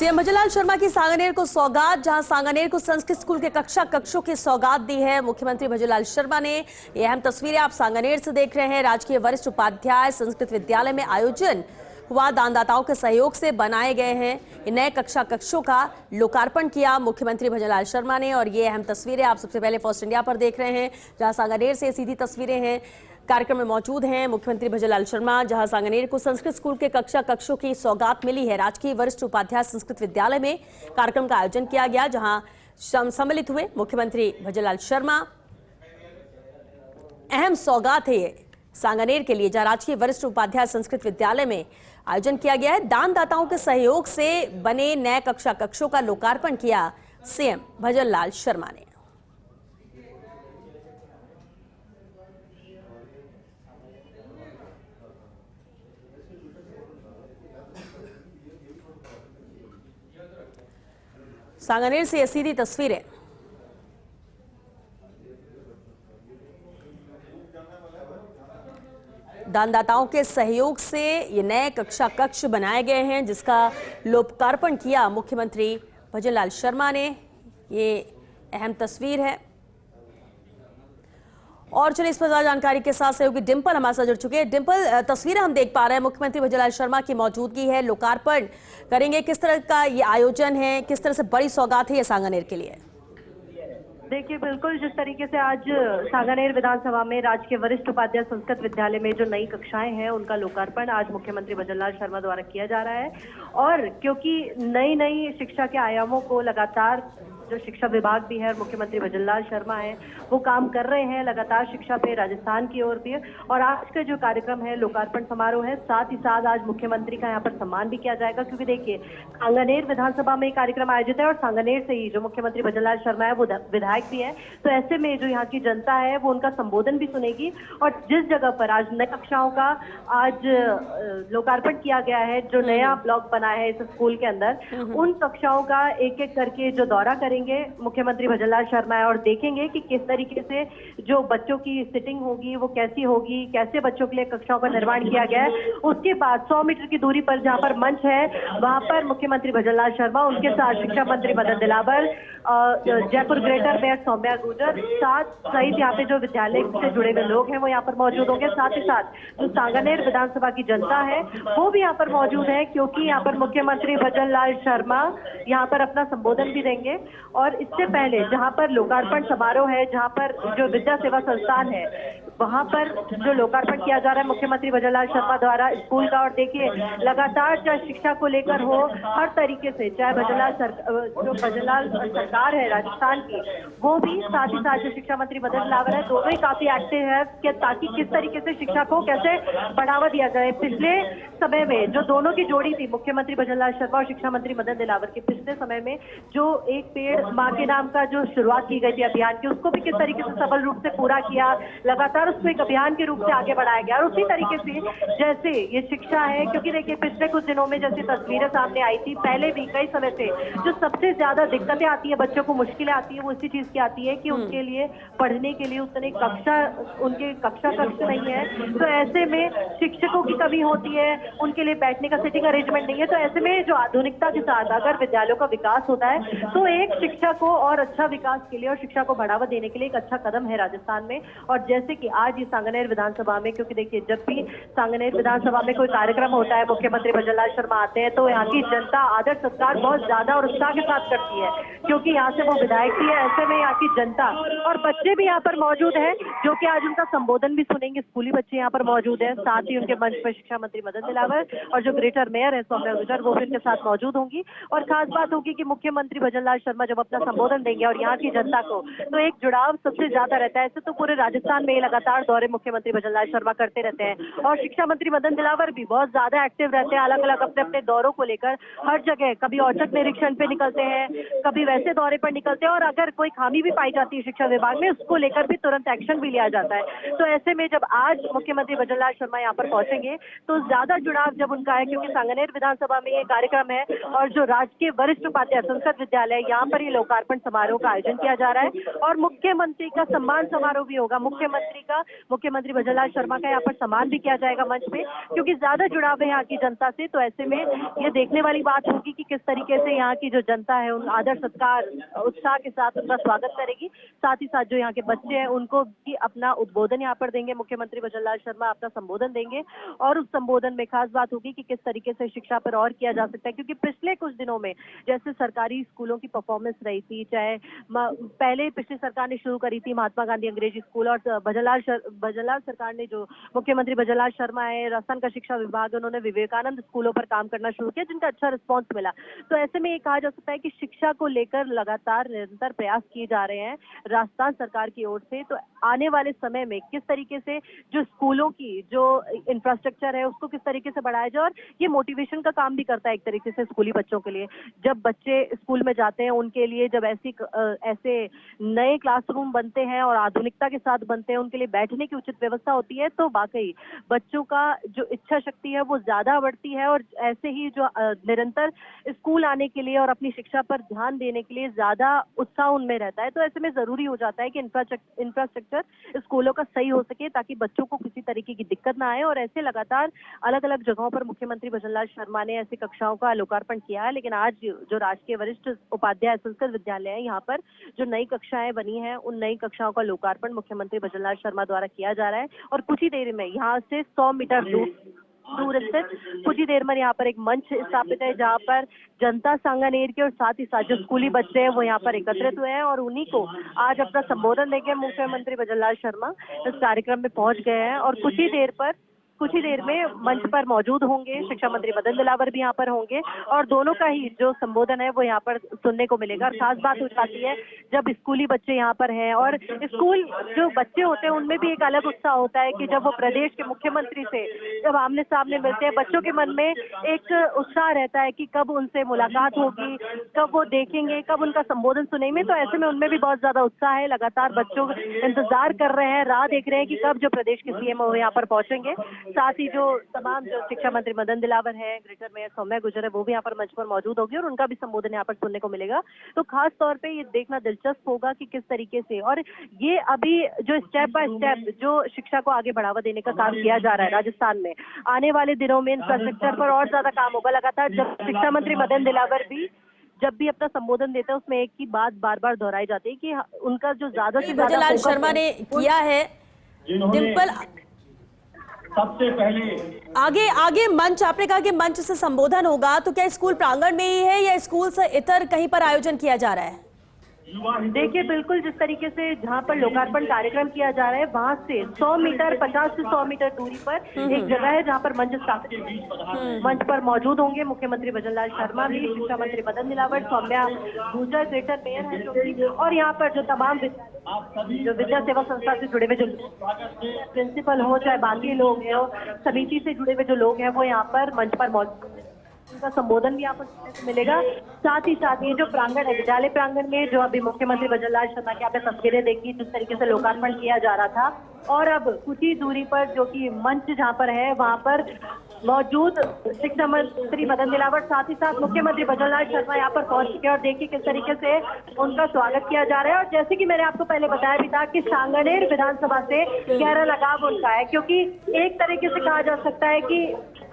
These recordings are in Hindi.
सीएम भजनलाल शर्मा की सांगानेर को सौगात। जहां सांगानेर को संस्कृत स्कूल के कक्षों की सौगात दी है मुख्यमंत्री भजनलाल शर्मा ने। ये अहम तस्वीरें आप सांगानेर से देख रहे हैं। राजकीय वरिष्ठ उपाध्याय संस्कृत विद्यालय में आयोजन हुआ। दानदाताओं के सहयोग से बनाए गए हैं नए कक्षों का लोकार्पण किया मुख्यमंत्री भजनलाल शर्मा ने। और ये अहम तस्वीरें आप सबसे पहले फर्स्ट इंडिया पर देख रहे हैं, जहां सांगानेर से सीधी तस्वीरें हैं। कार्यक्रम में मौजूद हैं मुख्यमंत्री भजनलाल शर्मा, जहां सांगानेर को संस्कृत स्कूल के कक्षों की सौगात मिली है। राजकीय वरिष्ठ उपाध्याय संस्कृत विद्यालय में कार्यक्रम का आयोजन किया गया, जहां सम्मिलित हुए मुख्यमंत्री भजनलाल शर्मा। अहम सौगात है ये सांगानेर के लिए, जहां राजकीय वरिष्ठ उपाध्याय संस्कृत विद्यालय में आयोजन किया गया है। दानदाताओं के सहयोग से बने नए कक्षों का लोकार्पण किया सीएम भजनलाल शर्मा ने। सांगानेर से ये सीधी तस्वीरें। दानदाताओं के सहयोग से ये नए कक्ष बनाए गए हैं, जिसका लोकार्पण किया मुख्यमंत्री भजनलाल शर्मा ने। ये अहम तस्वीर है। और चलिए इस पर ज्यादा जानकारी के साथ सहयोगी डिंपल हमारे साथ जुड़ चुके हैं। डिंपल, तस्वीरें हम देख पा रहे हैं, मुख्यमंत्री भजनलाल शर्मा की मौजूदगी है, लोकार्पण करेंगे। किस तरह का ये आयोजन है, किस तरह से बड़ी सौगात है ये सांगानेर के लिए? देखिए, बिल्कुल जिस तरीके से आज सांगानेर विधानसभा में राजकीय वरिष्ठ उपाध्याय संस्कृत विद्यालय में जो नई कक्षाएं हैं उनका लोकार्पण आज मुख्यमंत्री भजनलाल शर्मा द्वारा किया जा रहा है। और क्योंकि नई शिक्षा के आयामों को लगातार जो शिक्षा विभाग भी है और मुख्यमंत्री भजनलाल शर्मा है वो काम कर रहे हैं लगातार शिक्षा पे राजस्थान की ओर भी। और आज का जो कार्यक्रम है लोकार्पण समारोह है, साथ ही साथ आज मुख्यमंत्री का यहाँ पर सम्मान भी किया जाएगा। क्योंकि देखिए, सांगानेर विधानसभा में कार्यक्रम आयोजित है और सांगानेर से ही जो मुख्यमंत्री भजनलाल शर्मा है वो विधायक भी है। तो ऐसे में जो यहाँ की जनता है वो उनका संबोधन भी सुनेगी। और जिस जगह पर आज नई कक्षाओं का आज लोकार्पण किया गया है, जो नया ब्लॉक बना है इस स्कूल के अंदर, उन कक्षाओं का एक एक करके जो दौरा करेंगे मुख्यमंत्री भजनलाल शर्मा है और देखेंगे कि किस तरीके से जो बच्चों की सिटिंग होगी वो कैसी होगी, कैसे बच्चों के लिए कक्षाओं का निर्माण किया गया है। उसके बाद 100 मीटर की दूरी पर जहां पर मंच है वहां पर मुख्यमंत्री भजनलाल शर्मा, उनके साथ शिक्षा मंत्री मदन दिलावर, जयपुर ग्रेटर मेयर सौम्या गुर्जर, साथ सहित यहाँ पे जो विद्यालय से जुड़े हुए लोग हैं वो यहाँ पर मौजूद होंगे। साथ ही साथ जो सांगानेर विधानसभा की जनता है वो भी यहाँ पर मौजूद है, क्योंकि यहाँ पर मुख्यमंत्री भजनलाल शर्मा यहाँ पर अपना संबोधन भी देंगे। और इससे पहले जहां पर लोकार्पण समारोह है, जहां पर जो विद्या सेवा संस्थान है वहां पर जो लोकार्पण किया जा रहा है मुख्यमंत्री भजनलाल शर्मा द्वारा स्कूल का। और देखिए, लगातार चाहे शिक्षा को लेकर हो, हर तरीके से, चाहे जो भजनलाल सरकार है राजस्थान की वो भी, साथ ही साथ जो शिक्षा मंत्री मदन दिलावर है, दोनों ही काफी एक्टिव है कि ताकि किस तरीके से शिक्षा को कैसे बढ़ावा दिया जाए। पिछले समय में जो दोनों की जोड़ी थी मुख्यमंत्री भजनलाल शर्मा और शिक्षा मंत्री मदन दिलावर की, पिछले समय में जो एक पेड़ मां के नाम का जो शुरुआत की गई थी अभियान की, उसको भी किस तरीके से सफल रूप से पूरा किया, लगातार उसको एक अभियान के रूप से आगे बढ़ाया गया। और उसी तरीके से जैसे ये शिक्षा है, क्योंकि देखिए पिछले कुछ दिनों में जैसी तस्वीरें सामने आई थी, पहले भी कई समय से जो सबसे ज्यादा दिक्कतें आती है, बच्चों को मुश्किलें आती है, वो इसी चीज की आती है कि उनके लिए पढ़ने के लिए उतने उनके कक्ष नहीं है। तो ऐसे में शिक्षकों की कमी होती है, उनके लिए बैठने का सिटिंग अरेंजमेंट नहीं है। तो ऐसे में जो आधुनिकता के साथ अगर विद्यालयों का विकास होता है तो एक शिक्षा को और अच्छा विकास के लिए और शिक्षा को बढ़ावा देने के लिए एक अच्छा कदम है राजस्थान में। और जैसे कि आज ये सांगानेर विधानसभा में, क्योंकि देखिए जब भी सांगानेर विधानसभा में कोई कार्यक्रम होता है मुख्यमंत्री भजनलाल शर्मा आते हैं तो यहाँ की जनता आदर सत्कार बहुत ज्यादा और उत्साह के साथ करती है, क्योंकि यहाँ से वो विधायक भी है। ऐसे में यहाँ की जनता और बच्चे भी यहाँ पर मौजूद है जो कि आज उनका संबोधन भी सुनेंगे। स्कूली बच्चे यहाँ पर मौजूद है, साथ ही उनके मंच पर शिक्षा मंत्री मदन दिलावर और जो ग्रेटर मेयर है सौम्या गुर्जर वो भी उनके साथ मौजूद होंगी। और खास बात होगी कि मुख्यमंत्री भजनलाल शर्मा जब अपना संबोधन देंगे और यहाँ की जनता को, तो एक जुड़ाव सबसे ज्यादा रहता है। ऐसे तो पूरे राजस्थान में लगातार दौरे मुख्यमंत्री भजनलाल शर्मा करते रहते हैं और शिक्षा मंत्री मदन दिलावर भी बहुत ज्यादा एक्टिव रहते हैं, अलग अलग अपने अपने दौरों को लेकर हर जगह, कभी औचक निरीक्षण पे निकलते हैं, कभी वैसे दौरे पर निकलते हैं। और अगर कोई खामी भी पाई जाती है शिक्षा विभाग में, उसको लेकर भी तुरंत एक्शन भी लिया जाता है। तो ऐसे में जब आज मुख्यमंत्री भजनलाल शर्मा यहाँ पर पहुंचेंगे तो ज्यादा जुड़ाव जब उनका है, क्योंकि सांगानेर विधानसभा में ये कार्यक्रम है और जो राजकीय वरिष्ठ उपाध्याय संस्कृत विद्यालय यहाँ पर ये लोकार्पण समारोह का आयोजन किया जा रहा है और मुख्यमंत्री का सम्मान समारोह भी होगा। मुख्यमंत्री भजनलाल शर्मा का यहाँ पर सम्मान भी किया जाएगा मंच पे, क्योंकि ज्यादा जुड़ाव है यहाँ की जनता से। तो ऐसे में ये देखने वाली बात होगी कि किस तरीके से यहाँ की जो जनता है उन आदर सत्कार उत्साह के साथ उनका स्वागत करेगी। साथ ही साथ जो यहाँ के बच्चे हैं उनको भी अपना उद्बोधन यहाँ पर देंगे। मुख्यमंत्री भजनलाल शर्मा अपना संबोधन देंगे और उस संबोधन में खास बात होगी कि किस तरीके से शिक्षा पर और किया जा सकता है, क्योंकि पिछले कुछ दिनों में जैसे सरकारी स्कूलों की परफॉर्मेंस रही थी, चाहे पहले पिछली सरकार ने शुरू करी थी महात्मा गांधी अंग्रेजी स्कूल, और भजनलाल सरकार ने जो मुख्यमंत्री भजनलाल शर्मा है, राजस्थान का शिक्षा विभाग, उन्होंने विवेकानंद स्कूलों पर काम करना शुरू किया, जिनका अच्छा रिस्पॉन्स मिला। तो ऐसे में ये कहा जा सकता है कि शिक्षा को लेकर लगातार निरंतर प्रयास किए जा रहे हैं राजस्थान सरकार की ओर से। तो आने वाले समय में किस तरीके से जो स्कूलों की जो इंफ्रास्ट्रक्चर है उसको किस तरीके से बढ़ाया जाए, और ये मोटिवेशन का काम भी करता है एक तरीके से स्कूली बच्चों के लिए। जब बच्चे स्कूल में जाते हैं उनके लिए जब ऐसे नए क्लासरूम बनते हैं और आधुनिकता के साथ बनते हैं, उनके लिए बैठने की उचित व्यवस्था होती है, तो वाकई बच्चों का जो इच्छा शक्ति है वो ज्यादा बढ़ती है और ऐसे ही जो निरंतर स्कूल आने के लिए और अपनी शिक्षा पर ध्यान देने के लिए ज्यादा उत्साह उनमें रहता है। तो ऐसे में जरूरी हो जाता है कि इंफ्रास्ट्रक्चर स्कूलों का सही हो सके, ताकि बच्चों को किसी तरीके की दिक्कत ना आए। और ऐसे लगातार अलग अलग जगहों पर मुख्यमंत्री भजनलाल शर्मा ने ऐसी कक्षाओं का लोकार्पण किया है। लेकिन आज जो राजकीय वरिष्ठ उपाध्याय संस्कृत विद्यालय है, यहाँ पर जो नई कक्षाएं बनी हैं उन नई कक्षाओं का लोकार्पण मुख्यमंत्री भजनलाल शर्मा द्वारा किया जा रहा है। और कुछ ही देर में यहाँ से 100 मीटर दूर स्थित कुछ ही देर में यहाँ पर एक मंच स्थापित है, जहाँ पर जनता सांगानेर के और साथ ही साथ जो स्कूली बच्चे हैं वो यहाँ पर एकत्रित हुए हैं और उन्हीं को आज अपना संबोधन देके मुख्यमंत्री भजनलाल शर्मा इस कार्यक्रम में पहुंच गए हैं। और कुछ ही देर में मंच पर मौजूद होंगे शिक्षा मंत्री मदन दिलावर भी यहाँ पर होंगे और दोनों का ही जो संबोधन है वो यहाँ पर सुनने को मिलेगा। और खास बात हो जाती है जब स्कूली बच्चे यहाँ पर हैं, और स्कूल जो बच्चे होते हैं उनमें भी एक अलग उत्साह होता है कि जब वो प्रदेश के मुख्यमंत्री से जब आमने सामने मिलते हैं, बच्चों के मन में एक उत्साह रहता है कि कब उनसे मुलाकात होगी, कब वो देखेंगे, कब उनका संबोधन सुनेंगे। तो ऐसे में उनमें भी बहुत ज्यादा उत्साह है। लगातार बच्चों इंतजार कर रहे हैं, राह देख रहे हैं कि कब जो प्रदेश के सीएम वो यहाँ पर पहुंचेंगे। साथ ही जो तमाम जो शिक्षा मंत्री मदन दिलावर है, ग्रेटर मेयर सौम्या गुर्जर है, वो भी यहाँ पर मंच पर मौजूद होगी और उनका भी संबोधन यहाँ पर सुनने को मिलेगा। तो खास तौर पे ये देखना दिलचस्प होगा कि किस तरीके से, और ये अभी जो स्टेप बाय स्टेप जो शिक्षा को आगे बढ़ावा देने का काम किया जा रहा है राजस्थान में, आने वाले दिनों में इंफ्रास्ट्रक्चर पर और ज्यादा काम होगा। लगातार जब शिक्षा मंत्री मदन दिलावर भी जब भी अपना संबोधन देता है उसमें एक ही बात बार बार दोहराई जाती है कि उनका जो ज्यादा से ज्यादा भजनलाल शर्मा ने किया है। डिंपल, सबसे पहले आगे मंच, आपने कहा कि मंच से संबोधन होगा, तो क्या स्कूल प्रांगण में ही है या स्कूल से इतर कहीं पर आयोजन किया जा रहा है? देखिए, बिल्कुल जिस तरीके से जहाँ पर लोकार्पण कार्यक्रम किया जा रहा है वहां से 100 मीटर 50 से 100 मीटर दूरी पर एक जगह है जहाँ पर मंच स्थापित है। मंच पर मौजूद होंगे मुख्यमंत्री भजनलाल शर्मा भी, शिक्षा मंत्री मदन दिलावर, सौम्या गुर्जर, ग्रेटर मेयर है जो, और यहाँ पर जो तमाम जो विद्या सेवा संस्था से जुड़े हुए जो प्रिंसिपल हो, चाहे बाकी लोग हैं, समिति से जुड़े हुए जो लोग हैं वो यहाँ पर मंच पर मौजूद, उनका संबोधन भी आपको सुनने को मिलेगा। साथ ही साथ ये जो प्रांगण है, विद्यालय प्रांगण में जो अभी मुख्यमंत्री भजनलाल शर्मा की आपने तस्वीरें देखी जिस तरीके से लोकार्पण किया जा रहा था, और अब कुछ ही दूरी पर जो कि मंच जहाँ पर है वहाँ पर मौजूद शिक्षा मंत्री मदन दिलावर, साथ ही साथ मुख्यमंत्री भजनलाल शर्मा यहाँ पर पहुंच चुके हैं और देखिए किस तरीके से उनका स्वागत किया जा रहा है। और जैसे कि मैंने आपको पहले बताया भी था कि सांगानेर विधानसभा से गहरा लगाव उनका है, क्योंकि एक तरीके से कहा जा सकता है कि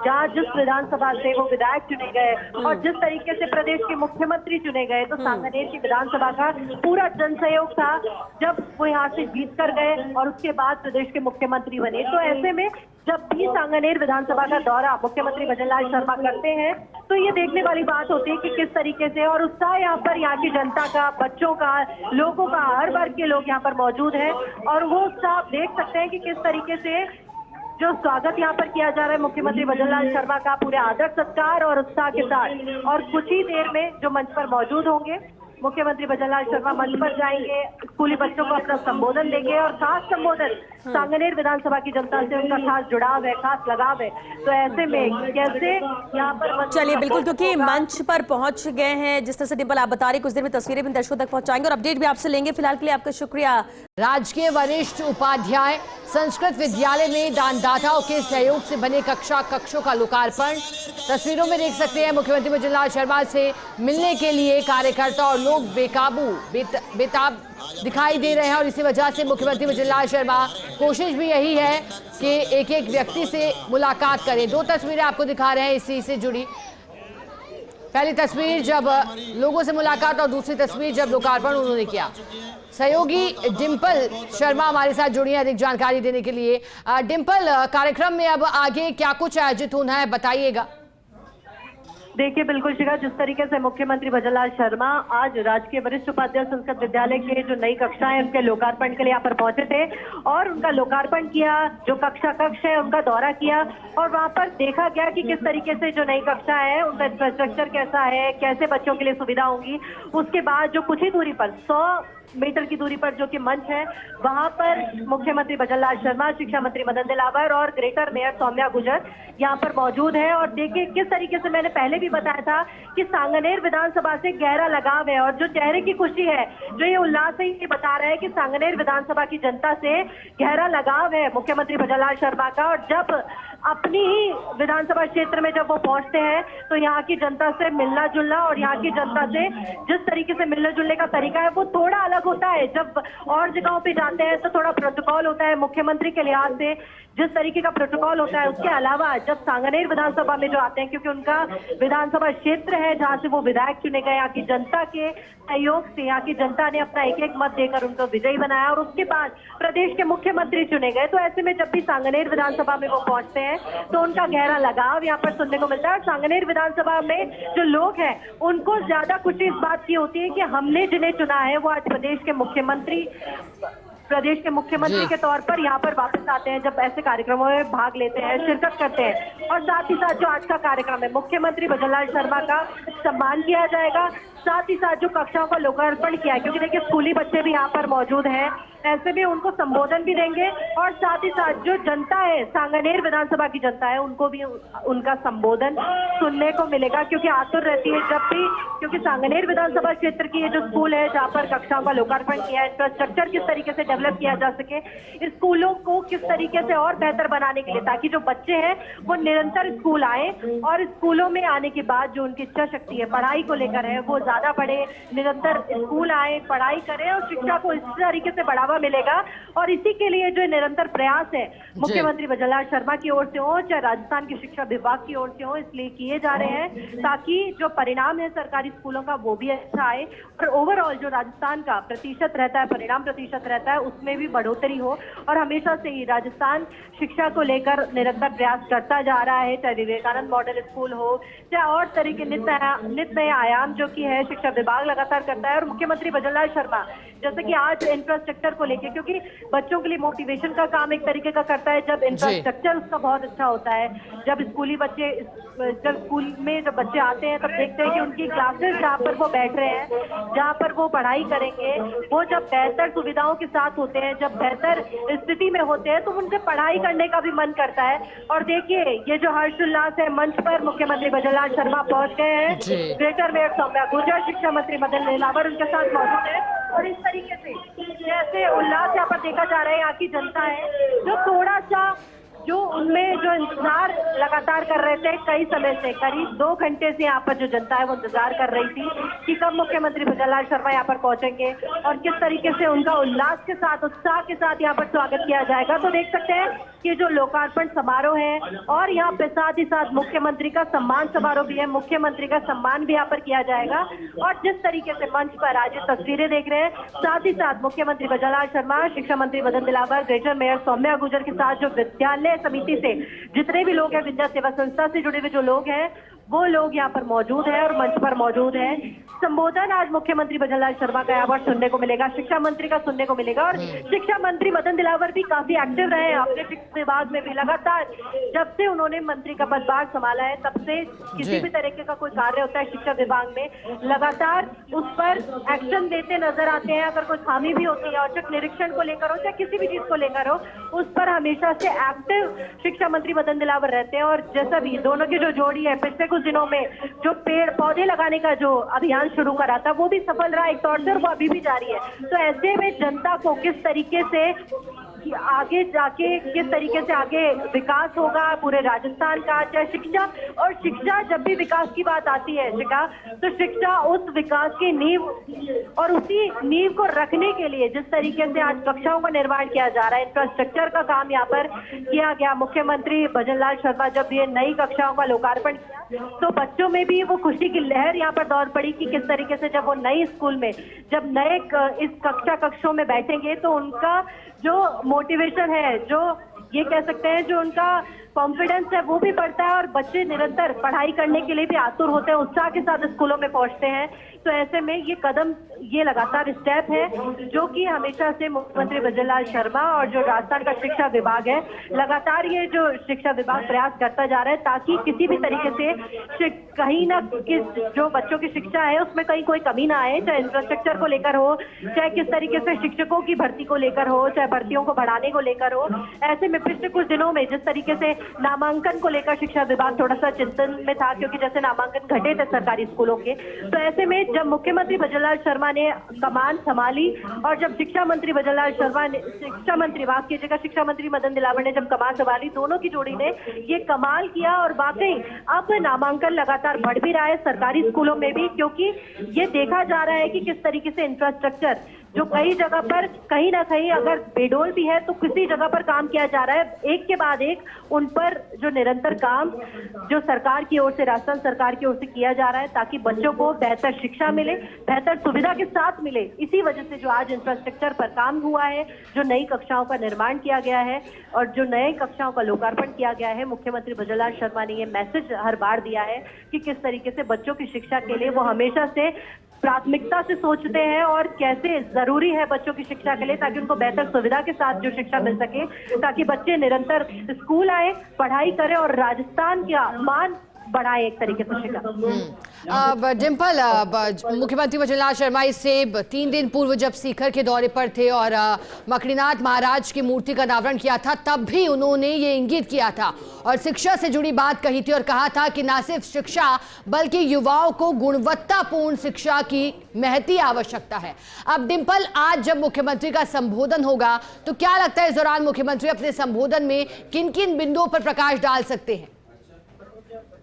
जहाँ जिस विधानसभा से वो विधायक चुने गए और जिस तरीके से प्रदेश के मुख्यमंत्री चुने गए, तो सांगानेर की विधानसभा का पूरा जनसहयोग था जब वो यहाँ से जीत कर गए और उसके बाद प्रदेश के मुख्यमंत्री बने। तो ऐसे में जब भी सांगानेर विधानसभा का दौरा मुख्यमंत्री भजनलाल शर्मा करते हैं तो ये देखने वाली बात होती है कि किस तरीके से, और उत्साह यहाँ पर यहाँ की जनता का, बच्चों का, लोगों का, हर वर्ग के लोग यहाँ पर मौजूद हैं और वो उत्साह आप देख सकते हैं कि किस तरीके से जो स्वागत यहाँ पर किया जा रहा है मुख्यमंत्री भजनलाल शर्मा का पूरे आदर सत्कार और उत्साह के साथ। और कुछ ही देर में जो मंच पर मौजूद होंगे मुख्यमंत्री भजनलाल शर्मा मंच पर जाएंगे, स्कूली बच्चों को अपना संबोधन देंगे और खास संबोधन सांगानेर विधानसभा की जनता से उनका खास जुड़ाव है, खास लगाव है। तो ऐसे में कैसे यहाँ पर, चलिए बिल्कुल, क्योंकि मंच पर पहुंच गए हैं जिस तरह से डिंपल आप बता रही, कुछ देर में तस्वीरें भी दर्शकों तक पहुंचाएंगे और अपडेट भी आपसे लेंगे। फिलहाल के लिए आपका शुक्रिया। राजकीय वरिष्ठ उपाध्याय संस्कृत विद्यालय में दानदाताओं के सहयोग से बने कक्षों का लोकार्पण तस्वीरों में देख सकते हैं। मुख्यमंत्री भजनलाल शर्मा से मिलने के लिए कार्यकर्ता और लोग बेकाबू बेताब दिखाई दे रहे हैं और इसी वजह से मुख्यमंत्री भजनलाल शर्मा कोशिश भी यही है कि एक एक व्यक्ति से मुलाकात करें। दो तस्वीरें आपको दिखा रहे हैं इसी से जुड़ी। पहली तस्वीर जब लोगों से मुलाकात और दूसरी तस्वीर जब लोकार्पण उन्होंने किया। सहयोगी डिंपल शर्मा हमारे साथ जुड़ी है अधिक जानकारी देने के लिए। डिंपल, कार्यक्रम में अब आगे क्या कुछ आयोजित होना है, बताइएगा। देखिए बिल्कुल शिखा, जिस तरीके से मुख्यमंत्री भजनलाल शर्मा आज राजकीय वरिष्ठ उपाध्याय संस्कृत विद्यालय के जो नई कक्षाएं हैं उनके लोकार्पण के लिए यहाँ पर पहुंचे थे और उनका लोकार्पण किया। जो कक्ष है उनका दौरा किया और वहां पर देखा गया कि किस तरीके से जो नई कक्षा है उनका इंफ्रास्ट्रक्चर कैसा है, कैसे बच्चों के लिए सुविधा होंगी। उसके बाद जो कुछ ही दूरी पर 100 मीटर की दूरी पर जो कि मंच है वहां पर मुख्यमंत्री भजनलाल शर्मा, शिक्षा मंत्री मदन दिलावर और ग्रेटर मेयर सौम्या गुर्जर यहाँ पर मौजूद है। और देखिए किस तरीके से मैंने पहले भी बताया था कि सांगनेर विधानसभा से गहरा लगाव है और जो चेहरे की खुशी है, जो ये उल्लास है, ये बता रहा है कि सांगनेर विधानसभा की जनता से गहरा लगाव है मुख्यमंत्री भजनलाल शर्मा का। और जब अपनी ही विधानसभा क्षेत्र में जब वो पहुंचते हैं तो यहाँ की जनता से मिलना जुलना और यहाँ की जनता से जिस तरीके से मिलने जुलने का तरीका है वो थोड़ा अलग होता है। जब और जगहों पे जाते हैं तो थोड़ा प्रोटोकॉल होता है मुख्यमंत्री के लिहाज से, जिस तरीके का प्रोटोकॉल होता है। उसके अलावा जब सांगनेर विधानसभा में जो आते हैं, क्योंकि उनका विधानसभा क्षेत्र है जहां से वो विधायक चुने गए, यहाँ की जनता के सहयोग से यहाँ की जनता ने अपना एक एक मत देकर उनको विजयी बनाया और उसके बाद प्रदेश के मुख्यमंत्री चुने गए। तो ऐसे में जब भी सांगनेर विधानसभा में वो पहुंचते हैं तो उनका गहरा लगाव यहाँ पर सुनने को मिलता है। और सांगनेर विधानसभा में जो लोग हैं उनको ज्यादा खुशी इस बात की होती है कि हमने जिन्हें चुना है वो आज प्रदेश के मुख्यमंत्री के तौर पर यहाँ पर वापस आते हैं, जब ऐसे कार्यक्रमों में भाग लेते हैं, शिरकत करते हैं। और साथ ही साथ जो आज का कार्यक्रम है, मुख्यमंत्री भजनलाल शर्मा का सम्मान किया जाएगा, साथ ही साथ जो कक्षाओं का लोकार्पण किया है, क्योंकि देखिए स्कूली बच्चे भी यहाँ पर मौजूद हैं, ऐसे में उनको संबोधन भी देंगे। और साथ ही साथ जो जनता है, सांगनेर विधानसभा की जनता है, उनको भी उनका संबोधन सुनने को मिलेगा, क्योंकि आतुर रहती है जब भी, क्योंकि सांगनेर विधानसभा क्षेत्र की ये जो स्कूल है जहाँ पर कक्षाओं का लोकार्पण किया है, इंफ्रास्ट्रक्चर किस तरीके से डेवलप किया जा सके, स्कूलों को किस तरीके से और बेहतर बनाने के लिए, ताकि जो बच्चे हैं वो निरंतर स्कूल आए और स्कूलों में आने के बाद जो उनकी इच्छा शक्ति है पढ़ाई को लेकर है वो ज्यादा बढ़े, निरंतर स्कूल आए, पढ़ाई करें और शिक्षा को इस तरीके से बढ़ावा मिलेगा। और इसी के लिए जो निरंतर प्रयास है मुख्यमंत्री भजनलाल शर्मा की ओर से हो, चाहे राजस्थान के शिक्षा विभाग की ओर से हो, इसलिए किए जा रहे हैं ताकि जो परिणाम है सरकारी स्कूलों का वो भी अच्छा आए और ओवरऑल जो राजस्थान का प्रतिशत रहता है, परिणाम प्रतिशत रहता है, उसमें भी बढ़ोतरी हो। और हमेशा से ही राजस्थान शिक्षा को लेकर निरंतर प्रयास करता जा रहा है, चाहे विवेकानंद मॉडल स्कूल हो, चाहे और तरह के नित नए आयाम जो कि है शिक्षा विभाग लगातार करता है। और मुख्यमंत्री भजनलाल शर्मा जैसे कि आज इंफ्रास्ट्रक्चर को लेकर, क्योंकि बच्चों के लिए मोटिवेशन का काम एक तरीके का करता है, जब इंफ्रास्ट्रक्चर उसका बहुत अच्छा होता है, जब स्कूल में जब बच्चे आते हैं तब देखते हैं कि उनकी क्लासेस जहाँ पर वो बैठ रहे हैं, जहाँ पर वो पढ़ाई करेंगे, वो जब बेहतर सुविधाओं के साथ होते हैं, जब बेहतर स्थिति में होते हैं तो उनसे पढ़ाई करने का भी मन करता है। और देखिए ये जो हर्षोल्लास है, मंच पर मुख्यमंत्री भजनलाल शर्मा पहुंच गए हैं, ग्रेटर मेयर सौम्या गुर्जर, शिक्षा मंत्री मदन दिलावर उनके साथ मौजूद है। और इस तरीके से जैसे उल्लास यहाँ पर देखा जा रहा है, यहाँ की जनता है जो थोड़ा सा जो उनमें जो इंतजार लगातार कर रहे थे कई समय से, करीब 2 घंटे से यहाँ पर जो जनता है वो इंतजार कर रही थी कि कब मुख्यमंत्री भजनलाल शर्मा यहाँ पर पहुंचेंगे और किस तरीके से उनका उल्लास के साथ, उत्साह के साथ यहाँ पर स्वागत किया जाएगा। तो देख सकते हैं कि जो लोकार्पण समारोह है और यहाँ पे साथ ही साथ मुख्यमंत्री का सम्मान समारोह भी है, मुख्यमंत्री का सम्मान भी यहाँ पर किया जाएगा। और जिस तरीके से मंच पर आज ये तस्वीरें देख रहे हैं, साथ ही साथ मुख्यमंत्री भजनलाल शर्मा, शिक्षा मंत्री मदन दिलावर, ग्रेटर मेयर सौम्या गुर्जर के साथ जो विद्यालय समिति से जितने भी लोग हैं, विद्या सेवा संस्था से जुड़े हुए जो लोग हैं वो लोग यहाँ पर मौजूद हैं और मंच पर मौजूद हैं। संबोधन आज मुख्यमंत्री भजनलाल शर्मा का यहाँ पर सुनने को मिलेगा, शिक्षा मंत्री का सुनने को मिलेगा। और शिक्षा मंत्री मदन दिलावर भी काफी एक्टिव रहे हैं अपने शिक्षा विभाग में भी, लगातार जब से उन्होंने मंत्री का पदभार संभाला है तब से किसी भी तरीके का कोई कार्य होता है शिक्षा विभाग में, लगातार उस पर एक्शन देते नजर आते हैं। अगर कोई खामी भी होती है, औचक निरीक्षण को लेकर हो, चाहे किसी भी चीज को लेकर हो, उस पर हमेशा से एक्टिव शिक्षा मंत्री मदन दिलावर रहते हैं। और जैसा भी दोनों की जो जोड़ी है, पिछले कुछ दिनों में जो पेड़ पौधे लगाने का जो अभियान शुरू करा था वो भी सफल रहा एक तौर से और वो अभी भी जारी है। तो ऐसे में जनता को किस तरीके से कि आगे जाके किस तरीके से आगे विकास होगा पूरे राजस्थान का, चाहे शिक्षा, और शिक्षा जब भी विकास की बात आती है शिखा, तो शिक्षा उस विकास की नींव, और उसी नींव को रखने के लिए जिस तरीके से आज कक्षाओं का निर्माण किया जा रहा है, इंफ्रास्ट्रक्चर का काम यहाँ पर किया गया। मुख्यमंत्री भजनलाल शर्मा जब ये नई कक्षाओं का लोकार्पण किया तो बच्चों में भी वो खुशी की लहर यहाँ पर दौड़ पड़ी कि किस तरीके से जब वो नई स्कूल में, जब नए इस कक्षों में बैठेंगे तो उनका जो मोटिवेशन है, जो ये कह सकते हैं जो उनका कॉन्फिडेंस है वो भी बढ़ता है, और बच्चे निरंतर पढ़ाई करने के लिए भी आतुर होते हैं, उत्साह के साथ स्कूलों में पहुंचते हैं। तो ऐसे में ये कदम, ये लगातार स्टेप है जो कि हमेशा से मुख्यमंत्री भजनलाल शर्मा और जो राजस्थान का शिक्षा विभाग है, लगातार ये जो शिक्षा विभाग प्रयास करता जा रहा है ताकि किसी भी तरीके से कहीं ना जो बच्चों की शिक्षा है उसमें कहीं कोई कमी ना आए, चाहे इंफ्रास्ट्रक्चर को लेकर हो, चाहे किस तरीके से शिक्षकों की भर्ती को लेकर हो, चाहे भर्तियों को बढ़ाने को लेकर हो। ऐसे में पिछले कुछ दिनों में जिस तरीके से नामांकन को लेकर शिक्षा विभाग थोड़ा सा चिंतन में था, क्योंकि जैसे नामांकन घटे थे सरकारी स्कूलों के, तो ऐसे में जब मुख्यमंत्री भजनलाल शर्मा ने कमान संभाली और जब शिक्षा मंत्री भजनलाल शर्मा ने, शिक्षा मंत्री माफ कीजिएगा, शिक्षा मंत्री मदन दिलावर ने जब कमान संभाली, दोनों की जोड़ी ने ये कमाल किया। और वाकई अब नामांकन लगातार बढ़ भी रहा है सरकारी स्कूलों में भी, क्योंकि ये देखा जा रहा है कि किस तरीके से इंफ्रास्ट्रक्चर जो कई जगह पर कहीं ना कहीं अगर बेडोल भी है तो किसी जगह पर काम किया जा रहा है, एक के बाद एक उन पर जो निरंतर काम जो सरकार की ओर से, राजस्थान सरकार की ओर से किया जा रहा है ताकि बच्चों को बेहतर शिक्षा मिले, बेहतर सुविधा के साथ मिले। इसी वजह से जो आज इंफ्रास्ट्रक्चर पर काम हुआ है, जो नई कक्षाओं का निर्माण किया गया है और जो नए कक्षाओं का लोकार्पण किया गया है, मुख्यमंत्री भजनलाल शर्मा ने ये मैसेज हर बार दिया है कि किस तरीके से बच्चों की शिक्षा के लिए वो हमेशा से प्राथमिकता से सोचते हैं और कैसे जरूरी है बच्चों की शिक्षा के लिए ताकि उनको बेहतर सुविधा के साथ जो शिक्षा मिल सके, ताकि बच्चे निरंतर स्कूल आए, पढ़ाई करें और राजस्थान का मान बढ़ाए एक तरीके से शिक्षा। अब डिम्पल, मुख्यमंत्री भजनलाल शर्मा इससे 3 दिन पूर्व जब सीकर के दौरे पर थे और मकड़ीनाथ महाराज की मूर्ति का अनावरण किया था, तब भी उन्होंने ये इंगित किया था और शिक्षा से जुड़ी बात कही थी और कहा था कि न सिर्फ शिक्षा बल्कि युवाओं को गुणवत्तापूर्ण शिक्षा की महती आवश्यकता है। अब डिम्पल, आज जब मुख्यमंत्री का संबोधन होगा तो क्या लगता है इस दौरान मुख्यमंत्री अपने संबोधन में किन किन बिंदुओं पर प्रकाश डाल सकते हैं?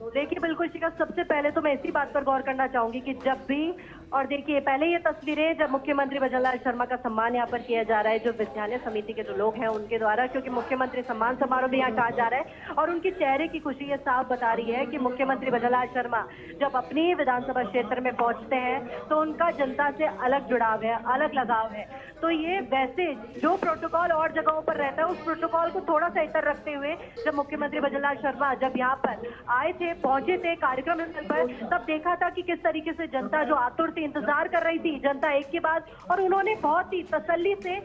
देखिए बिल्कुल शिखा, सबसे पहले तो मैं इसी बात पर गौर करना चाहूंगी कि जब भी, और देखिए पहले ये तस्वीरें जब मुख्यमंत्री भजनलाल शर्मा का सम्मान यहाँ पर किया जा रहा है जो विद्यालय समिति के जो लोग हैं उनके द्वारा, क्योंकि मुख्यमंत्री सम्मान समारोह भी यहाँ कहा जा रहा है और उनके चेहरे की खुशी ये साफ बता रही है कि मुख्यमंत्री भजनलाल शर्मा जब अपनी विधानसभा क्षेत्र में पहुंचते हैं तो उनका जनता से अलग जुड़ाव है, अलग लगाव है। तो ये वैसे जो प्रोटोकॉल और जगहों पर रहता है उस प्रोटोकॉल को थोड़ा सा इतर रखते हुए जब मुख्यमंत्री भजनलाल शर्मा जब यहाँ पर आए थे, पहुंचे थे कार्यक्रम स्थल पर, तब देखा था कि किस तरीके से जनता जो आतुर थी, इंतजार कर रही थी, जनता एक के बाद, और उन्होंने बहुत ही तसल्ली से,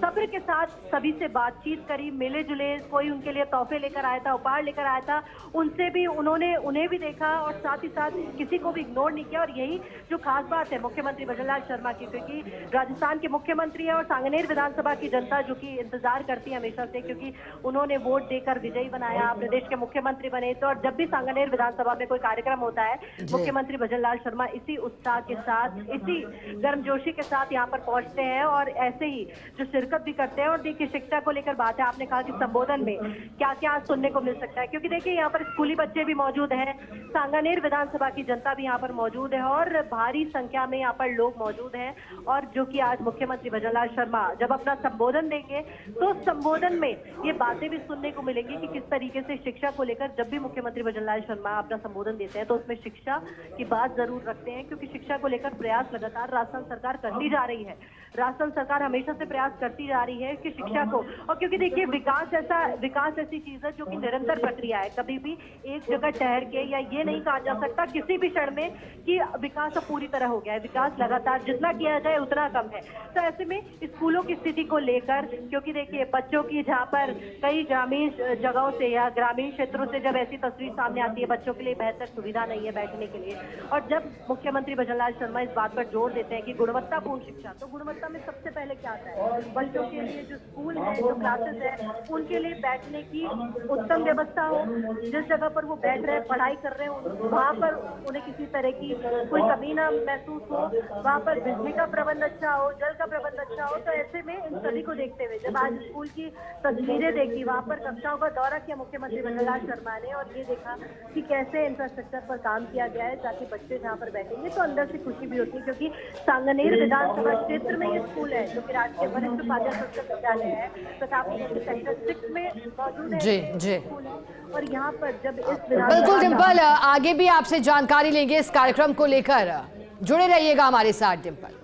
सब्र के साथ सभी से बातचीत करी, मिले जुले, कोई उनके लिए तोहफे लेकर आया था, उपहार लेकर आया था, उनसे भी उन्हें भी देखा और साथ ही साथ किसी को भी इग्नोर नहीं किया। और यही जो खास बात है मुख्यमंत्री भजनलाल शर्मा की, क्योंकि राजस्थान के मुख्यमंत्री है और सांगनेर विधानसभा की जनता जो कि इंतजार करती है हमेशा से, क्योंकि उन्होंने वोट देकर विजयी बनाया, प्रदेश के मुख्यमंत्री बने। तो और जब भी सांगनेर विधानसभा में कोई कार्यक्रम होता है, मुख्यमंत्री भजनलाल शर्मा इसी उत्साह के साथ, इसी गर्मजोशी के साथ यहाँ पर पहुंचते हैं और ऐसे ही जो शिरकत भी करते हैं। और देखिए शिक्षा को लेकर बात है, आपने कहा कि संबोधन में क्या क्या सुनने को मिल सकता है, क्योंकि देखिए यहाँ पर स्कूली बच्चे भी मौजूद हैं, सांगनेर विधानसभा की जनता भी यहाँ पर मौजूद है और भारी संख्या में यहाँ पर लोग मौजूद हैं। और जो कि आज मुख्यमंत्री भजनलाल शर्मा जब अपना संबोधन देंगे तो संबोधन में ये बातें भी सुनने को मिलेंगी कि किस तरीके से शिक्षा को लेकर जब भी मुख्यमंत्री भजनलाल शर्मा अपना संबोधन देते हैं तो उसमें शिक्षा की बात जरूर रखते हैं, क्योंकि शिक्षा को लेकर प्रयास लगातार राजस्थान सरकार करती जा रही है। राजस्थान सरकार हमेशा से प्रयास करती जा रही है कि शिक्षा को, और क्योंकि देखिए विकास ऐसी चीज है जो कि निरंतर प्रक्रिया है, कभी भी एक जगह ठहर के या ये नहीं कहा जा सकता किसी भी क्षण में कि विकास अब पूरी तरह हो गया है। विकास लगातार जितना किया जाए उतना कम है। तो ऐसे में स्कूलों की स्थिति को लेकर, क्योंकि देखिए बच्चों की जहाँ पर कई ग्रामीण जगहों से या ग्रामीण क्षेत्रों से जब ऐसी तस्वीर सामने आती है, बच्चों के लिए बेहतर सुविधा नहीं है बैठने के लिए, और जब मुख्यमंत्री भजनलाल शर्मा इस बात पर जोर देते हैं कि गुणवत्तापूर्ण शिक्षा, तो गुणवत्ता में सबसे पहले क्या आता है? बच्चों के लिए जो स्कूल है, जो क्लासेस है, उनके लिए बैठने की उत्तम व्यवस्था हो, जिस जगह पर वो बैठ रहे हैं, पढ़ाई कर रहे हैं, वहाँ पर उन्हें किसी तरह की कोई कमी ना महसूस हो, वहाँ पर बिजली का प्रबंध अच्छा हो, जल का प्रबंध अच्छा हो। तो ऐसे में इन सभी को देखते हुए जब आज स्कूल की तस्वीरें देखी, वहाँ पर कक्षाओं का दौरा किया मुख्यमंत्री भजनलाल शर्मा ने, और ये देखा कि कैसे इंफ्रास्ट्रक्चर पर काम किया गया है ताकि बच्चे जहाँ पर बैठेंगे तो अंदर से खुशी भी होती है, क्योंकि सांगनेर विधानसभा क्षेत्र में ये स्कूल है जो कि राजकीय वरिष्ठ उपाध्याय संस्कृत विद्यालय है, प्रतापनगर सेक्टर 6 में मौजूद है। जी जी, और यहाँ पर जब इस बिल्कुल डिम्पल, आगे भी आपसे जानकारी लेंगे इस कार्यक्रम को लेकर, जुड़े रहिएगा हमारे साथ डिम्पल।